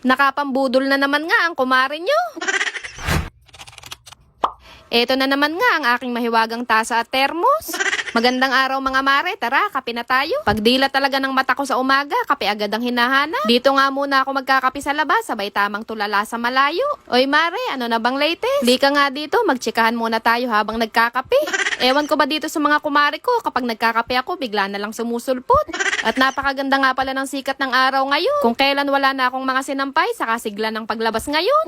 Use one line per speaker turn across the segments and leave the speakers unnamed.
Nakapambudol na naman nga ang kumare nyo. Eto na naman nga ang aking mahiwagang tasa at termos. Magandang araw mga mare, tara, kape na tayo. Pagdila talaga ng mata ko sa umaga, kape agad ang hinahanap. Dito nga muna ako magkakape sa labas, sabay tamang tulala sa malayo. Oy mare, ano na bang latest? Lika nga dito, magtsikahan muna tayo habang nagkakape. Ewan ko ba dito sa mga kumare ko, kapag nagkakape ako, bigla na lang sumusulpot. At napakaganda nga pala ng sikat ng araw ngayon. Kung kailan wala na akong mga sinampay, saka sigla ng paglabas ngayon.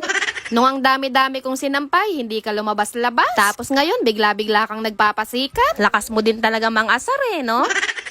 Nung ang dami-dami kong sinampay, hindi ka lumabas-labas. Tapos ngayon, bigla-bigla kang nagpapasikat. Lakas mo din talaga mang asar no?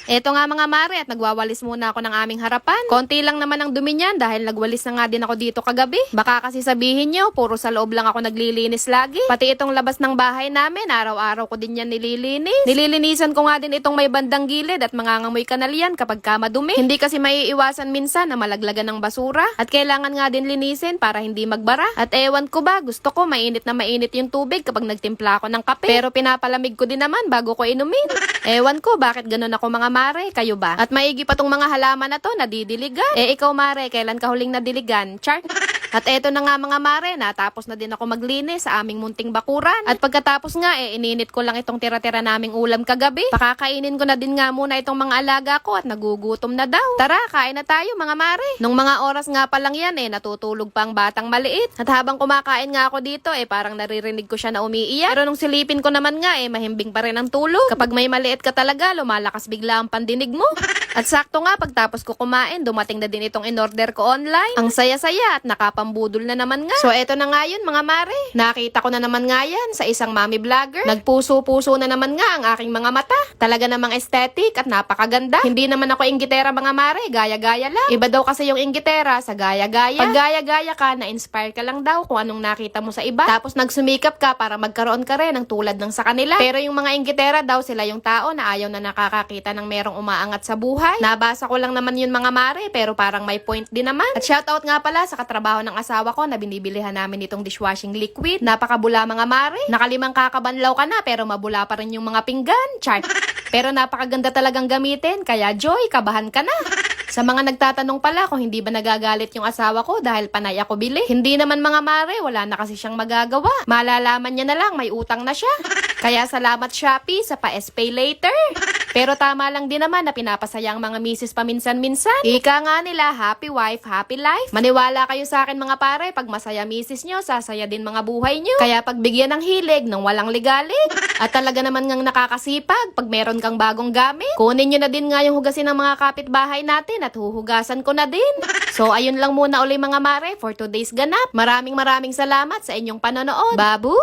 Eto nga mga mare at nagwawalis muna ako ng aming harapan. Konti lang naman ang dumi niyan dahil nagwalis na nga din ako dito kagabi. Baka kasi sabihin nyo, puro sa loob lang ako naglilinis lagi. Pati itong labas ng bahay namin, araw-araw ko din yan nililinis. Nililinisan ko nga din itong may bandang gilid at mangangamoy kanal yan kapag ka madumi. Hindi kasi maiiwasan minsan na malaglagan ng basura. At kailangan nga din linisin para hindi magbara. At ewan ko ba, gusto ko mainit na mainit yung tubig kapag nagtimpla ako ng kape. Pero pinapalamig ko din naman bago ko inumin. Ewan ko, bakit ganun ako mga mare, kayo ba? At maigi pa tong mga halaman na to, nadidiligan. Ikaw mare, kailan ka huling nadiligan? Char. At eto na nga mga mare, natapos na din ako maglinis sa aming munting bakuran. At pagkatapos nga, ininit ko lang itong tira-tira naming ulam kagabi. Pakakainin ko na din nga muna itong mga alaga ko at nagugutom na daw. Tara, kain na tayo mga mare. Nung mga oras nga pa lang yan, natutulog pa ang batang maliit. At habang kumakain nga ako dito, parang naririnig ko siya na umiiyak. Pero nung silipin ko naman nga, mahimbing pa rin ang tulog. Kapag may maliit ka talaga, lumalakas bigla ang pandinig mo. At sakto nga, pagtapos ko kumain, dumating na din itong in-order ko online. Ang saya-saya at nakapambudol na naman nga. So eto na nga yun mga mare. Nakita ko na naman nga yan sa isang mommy vlogger. Nagpuso-puso na naman nga ang aking mga mata. Talaga namang aesthetic at napakaganda. Hindi naman ako inggitera mga mare, gaya-gaya lang. Iba daw kasi yung inggitera sa gaya-gaya. Pag gaya-gaya ka, na-inspire ka lang daw kung anong nakita mo sa iba. Tapos nagsumikap ka para magkaroon ka rin ng tulad ng sa kanila. Pero yung mga inggitera daw, sila yung tao na ayaw na nakakakita ng merong umaangat sa buhay. Nabasa ko lang naman yun mga mare, pero parang may point din naman. At shoutout nga pala sa katrabaho ng asawa ko na binibilihan namin itong dishwashing liquid. Napakabula mga mare. Nakalimang kakabanlaw ka na pero mabula pa rin yung mga pinggan. Chart. Pero napakaganda talagang gamitin, kaya Joy, kabahan ka na. Sa mga nagtatanong pala kung hindi ba nagagalit yung asawa ko dahil panay ako bili. Hindi naman mga mare, wala na kasi siyang magagawa. Malalaman niya na lang, may utang na siya. Kaya salamat Shopee sa pa-pay later. Pero tama lang din naman na pinapasaya ang mga misis paminsan-minsan. Ika nga nila, happy wife, happy life. Maniwala kayo sa akin mga pare, pag masaya misis nyo, sasaya din mga buhay nyo. Kaya pagbigyan ng hilig ng walang ligalig. At talaga naman ngang nakakasipag pag meron kang bagong gamit. Kunin nyo na din nga yung hugasin ng mga kapitbahay natin at huhugasan ko na din. So ayun lang muna uli mga mare for today's ganap. Maraming salamat sa inyong panonood. Babu!